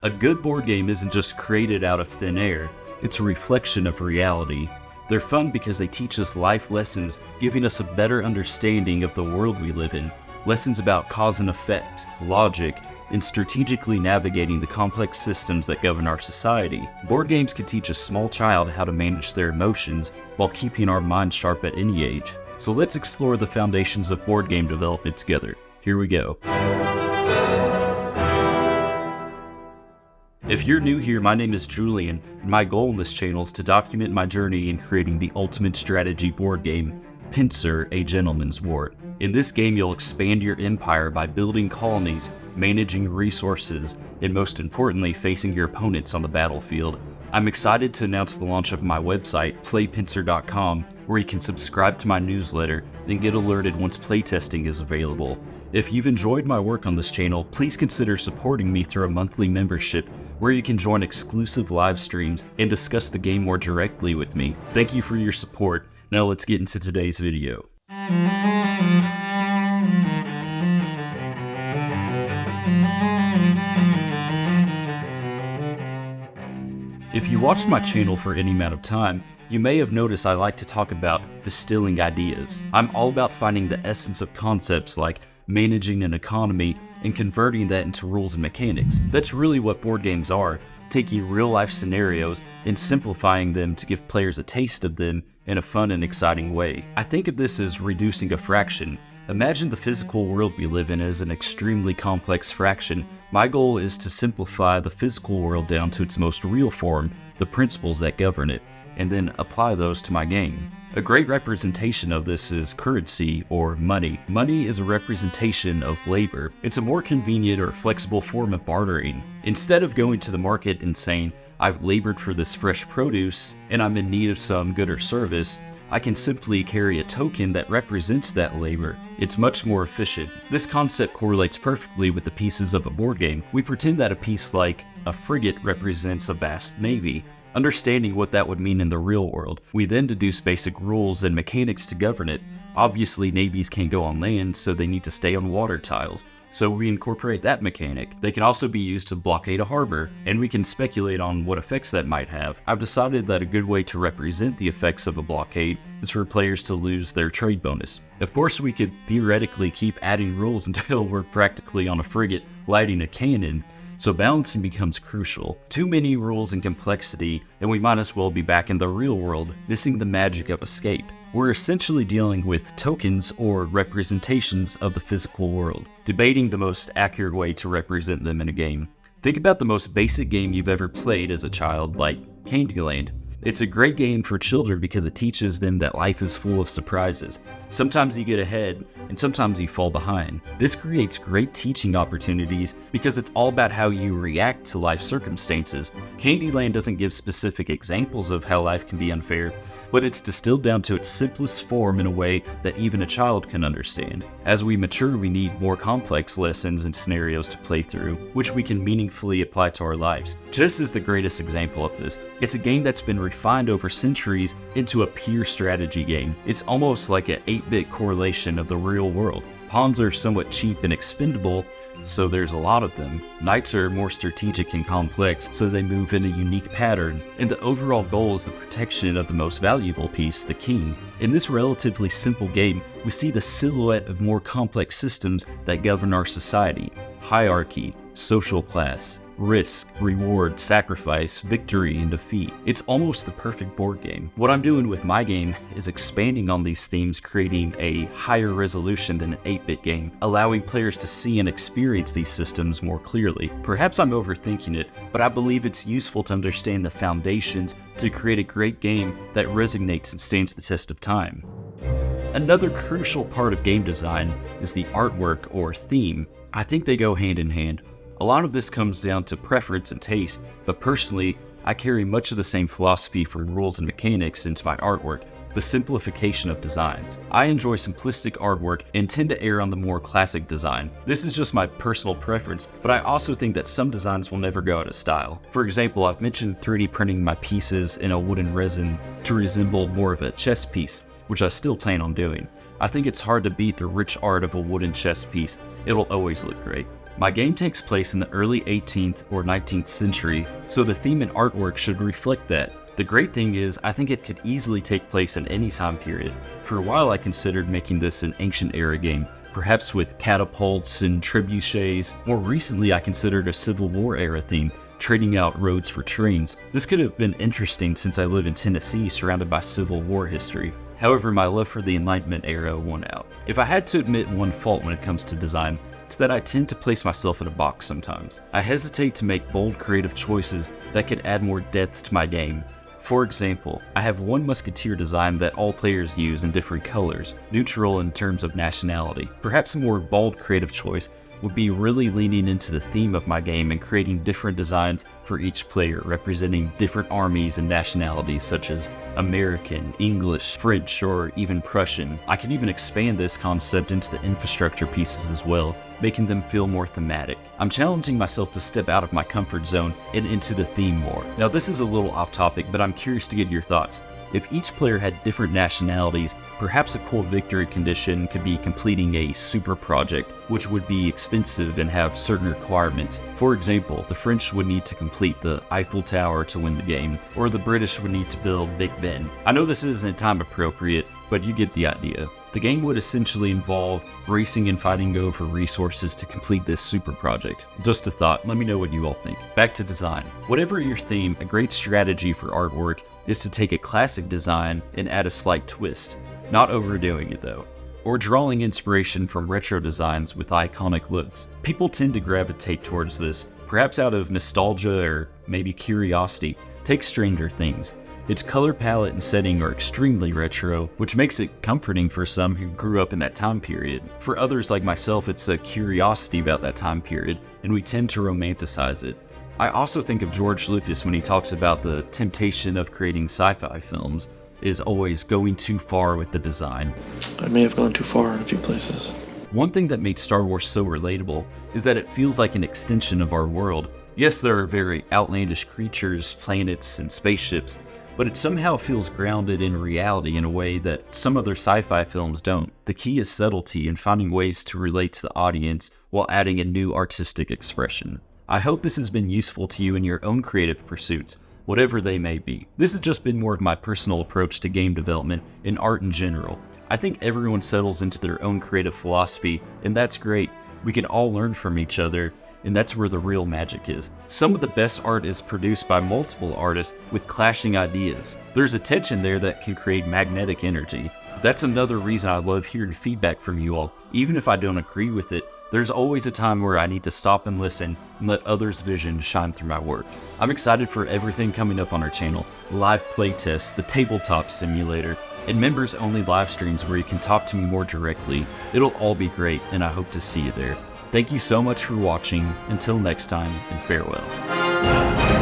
A good board game isn't just created out of thin air, it's a reflection of reality. They're fun because they teach us life lessons, giving us a better understanding of the world we live in. Lessons about cause and effect, logic, and strategically navigating the complex systems that govern our society. Board games can teach a small child how to manage their emotions while keeping our minds sharp at any age. So let's explore the foundations of board game development together. Here we go. If you're new here, my name is Julian, and my goal in this channel is to document my journey in creating the ultimate strategy board game, Pincer, A Gentleman's War. In this game, you'll expand your empire by building colonies, managing resources, and most importantly, facing your opponents on the battlefield. I'm excited to announce the launch of my website, playpincer.com, where you can subscribe to my newsletter, then get alerted once playtesting is available. If you've enjoyed my work on this channel, please consider supporting me through a monthly membership where you can join exclusive live streams and discuss the game more directly with me. Thank you for your support. Now let's get into today's video. If you watched my channel for any amount of time, you may have noticed I like to talk about distilling ideas. I'm all about finding the essence of concepts like managing an economy and converting that into rules and mechanics. That's really what board games are, taking real-life scenarios and simplifying them to give players a taste of them in a fun and exciting way. I think of this as reducing a fraction. Imagine the physical world we live in as an extremely complex fraction. My goal is to simplify the physical world down to its most real form, the principles that govern it, and then apply those to my game. A great representation of this is currency, or money. Money is a representation of labor. It's a more convenient or flexible form of bartering. Instead of going to the market and saying, I've labored for this fresh produce and I'm in need of some good or service, I can simply carry a token that represents that labor. It's much more efficient. This concept correlates perfectly with the pieces of a board game. We pretend that a piece like a frigate represents a vast navy. Understanding what that would mean in the real world, we then deduce basic rules and mechanics to govern it. Obviously, navies can't go on land, so they need to stay on water tiles. So we incorporate that mechanic. They can also be used to blockade a harbor, and we can speculate on what effects that might have. I've decided that a good way to represent the effects of a blockade is for players to lose their trade bonus. Of course, we could theoretically keep adding rules until we're practically on a frigate lighting a cannon, so balancing becomes crucial. Too many rules and complexity, and we might as well be back in the real world, missing the magic of escape. We're essentially dealing with tokens or representations of the physical world, debating the most accurate way to represent them in a game. Think about the most basic game you've ever played as a child, like Candyland. It's a great game for children because it teaches them that life is full of surprises. Sometimes you get ahead, and sometimes you fall behind. This creates great teaching opportunities because it's all about how you react to life circumstances. Candyland doesn't give specific examples of how life can be unfair, but it's distilled down to its simplest form in a way that even a child can understand. As we mature, we need more complex lessons and scenarios to play through, which we can meaningfully apply to our lives. Chess is the greatest example of this. It's a game that's been refined over centuries into a pure strategy game. It's almost like an 8-bit correlation of the real world. Pawns are somewhat cheap and expendable, so there's a lot of them. Knights are more strategic and complex, so they move in a unique pattern. And the overall goal is the protection of the most valuable piece, the king. In this relatively simple game, we see the silhouette of more complex systems that govern our society. Hierarchy, social class, risk, reward, sacrifice, victory, and defeat. It's almost the perfect board game. What I'm doing with my game is expanding on these themes, creating a higher resolution than an 8-bit game, allowing players to see and experience these systems more clearly. Perhaps I'm overthinking it, but I believe it's useful to understand the foundations to create a great game that resonates and stands the test of time. Another crucial part of game design is the artwork or theme. I think they go hand in hand. A lot of this comes down to preference and taste, but personally, I carry much of the same philosophy for rules and mechanics into my artwork, the simplification of designs. I enjoy simplistic artwork and tend to err on the more classic design. This is just my personal preference, but I also think that some designs will never go out of style. For example, I've mentioned 3D printing my pieces in a wooden resin to resemble more of a chess piece, which I still plan on doing. I think it's hard to beat the rich art of a wooden chess piece. It'll always look great. My game takes place in the early 18th or 19th century, so the theme and artwork should reflect that. The great thing is, I think it could easily take place in any time period. For a while I considered making this an ancient era game, perhaps with catapults and trebuchets. More recently I considered a Civil War era theme, trading out roads for trains. This could have been interesting since I live in Tennessee surrounded by Civil War history. However, my love for the Enlightenment era won out. If I had to admit one fault when it comes to design, it's that I tend to place myself in a box sometimes. I hesitate to make bold creative choices that could add more depth to my game. For example, I have one musketeer design that all players use in different colors, neutral in terms of nationality. Perhaps a more bold creative choice would be really leaning into the theme of my game and creating different designs for each player, representing different armies and nationalities such as American, English, French, or even Prussian. I can even expand this concept into the infrastructure pieces as well, making them feel more thematic. I'm challenging myself to step out of my comfort zone and into the theme more. Now this is a little off topic, but I'm curious to get your thoughts. If each player had different nationalities, perhaps a cool victory condition could be completing a super project, which would be expensive and have certain requirements. For example, the French would need to complete the Eiffel Tower to win the game, or the British would need to build Big Ben. I know this isn't time appropriate, but you get the idea. The game would essentially involve racing and fighting over resources to complete this super project. Just a thought, let me know what you all think. Back to design. Whatever your theme, a great strategy for artwork is to take a classic design and add a slight twist, not overdoing it though, or drawing inspiration from retro designs with iconic looks. People tend to gravitate towards this, perhaps out of nostalgia or maybe curiosity. Take Stranger Things. Its color palette and setting are extremely retro, which makes it comforting for some who grew up in that time period. For others like myself, it's a curiosity about that time period, and we tend to romanticize it. I also think of George Lucas when he talks about the temptation of creating sci-fi films is always going too far with the design. I may have gone too far in a few places. One thing that made Star Wars so relatable is that it feels like an extension of our world. Yes, there are very outlandish creatures, planets, and spaceships, but it somehow feels grounded in reality in a way that some other sci-fi films don't. The key is subtlety and finding ways to relate to the audience while adding a new artistic expression. I hope this has been useful to you in your own creative pursuits, whatever they may be. This has just been more of my personal approach to game development and art in general. I think everyone settles into their own creative philosophy, and that's great. We can all learn from each other, and that's where the real magic is. Some of the best art is produced by multiple artists with clashing ideas. There's a tension there that can create magnetic energy. That's another reason I love hearing feedback from you all. Even if I don't agree with it, there's always a time where I need to stop and listen and let others' vision shine through my work. I'm excited for everything coming up on our channel, live playtests, the tabletop simulator, and members-only live streams where you can talk to me more directly. It'll all be great, and I hope to see you there. Thank you so much for watching. Until next time, and farewell.